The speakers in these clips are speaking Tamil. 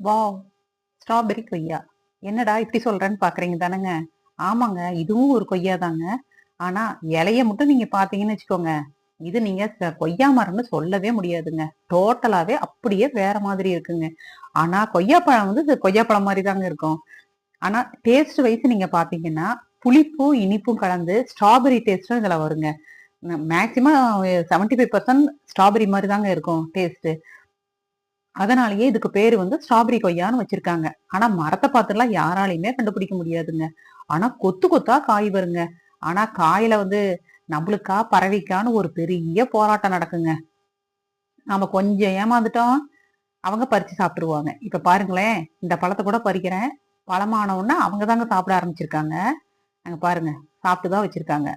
வாவ்! ஸ்ட்ராபெர்ரி கொய்யா. என்னடா இப்படி சொல்றேன்னு பார்க்குறீங்க தானங்க? ஆமாங்க. இதுவும் ஒரு கொய்யா தாங்க. ஆனா, இலைய மட்டும் நீங்க பார்த்தீங்கன்னு வச்சுக்கோங்க, இது நீங்க கொய்யா மரம்னு சொல்லவே முடியாதுங்க. டோட்டலாவே அப்படியே வேற மாதிரி இருக்குங்க. ஆனா, கொய்யாப்பழம் வந்து இது கொய்யாப்பழம் மாரி தாங்க இருக்கும். ஆனா, டேஸ்ட் வைஸ் நீங்க பார்த்தீங்கன்னா, புளிப்பும், இனிப்பும் கலந்து ஸ்ட்ராபெர்ரி டேஸ்ட்டும் இதுல வருங்க. மேக்ஸிமம் 75% ஸ்ட்ராபெர்ரி மாரி தாங்க இருக்கும் டேஸ்ட்டு. அதனாலேயே இதுக்கு பேரு வந்து ஸ்ட்ராபெர்ரி கொய்யான்னு வச்சிருக்காங்க. ஆனா மரத்த பார்த்துலாம் யாராலயுமே கண்டுபிடிக்க முடியாதுங்க. ஆனா கொத்து கொத்தா காய் வருங்க. ஆனா காயில வந்து நம்மளுக்கா, பறவைக்கான்னு ஒரு பெரிய போராட்டம் நடக்குங்க. நாம கொஞ்சம் ஏமாந்துட்டோம், அவங்க பறிச்சு சாப்ட்டுருவாங்க. இப்ப பாருங்களேன், இந்த பழத்த கூட பறிக்கிறேன். பழமான உடனே அவங்க தாங்க சாப்பிட ஆரம்பிச்சிருக்காங்க. அங்க பாருங்க, சாப்ட்டு தான் வச்சிருக்காங்க.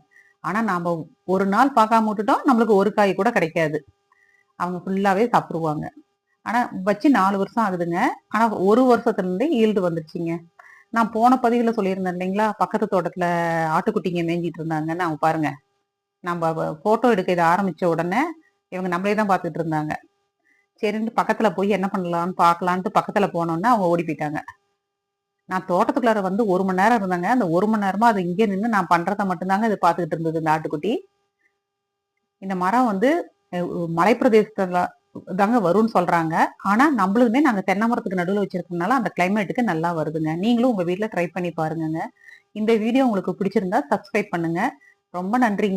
ஆனா நாம ஒரு நாள் பார்க்காம விட்டுட்டோம், நம்மளுக்கு ஒரு காய் கூட கிடைக்காது. அவங்க ஃபுல்லாவே சாப்ட்டுருவாங்க. ஆனா வச்சு 4 வருஷம் ஆகுதுங்க. ஆனா 1 வருஷத்துலருந்தே ஈல்டு வந்துருச்சுங்க. நான் போன பதிவுல சொல்லியிருந்தேன் இல்லைங்களா? பக்கத்து தோட்டத்துல ஆட்டுக்குட்டிங்க மேய்ஞ்சிட்டு இருந்தாங்கன்னு. அவங்க பாருங்க. நம்ப ஃபோட்டோ எடுக்க இத ஆரம்பிச்ச உடனே, இவங்க நம்மளே தான் பார்த்துட்டு இருந்தாங்க. சரின்ட்டு பக்கத்துல போய் என்ன பண்ணலான்னு பார்க்கலான்ட்டு பக்கத்துல போனோனே, அவங்க ஓடி போய்ட்டாங்க. நான் தோட்டத்துக்குள்ளார வந்து 1 மணி நேரம் இருந்தேங்க. அந்த 1 மணி நேரமா அது இங்கே நின்னு நான் பண்றத மட்டும் தாங்க அது பார்த்துக்கிட்டு இருந்தது, இந்த ஆட்டுக்குட்டி. இந்த மரம் வந்து மலைப்பிரதேசத்துல தாங்க வரும்னு சொல்றாங்க. ஆனா, நம்பளுமே நாங்க தென்னை மரத்துக்கு நடுவுல வச்சிருக்கனால, அந்த கிளைமேட்டுக்கு நல்லா வருதுங்க. நீங்களும் உங்க வீட்ல ட்ரை பண்ணி பாருங்கங்க. இந்த வீடியோ உங்களுக்கு பிடிச்சிருந்தா சப்ஸ்கிரைப் பண்ணுங்க. ரொம்ப நன்றிங்க.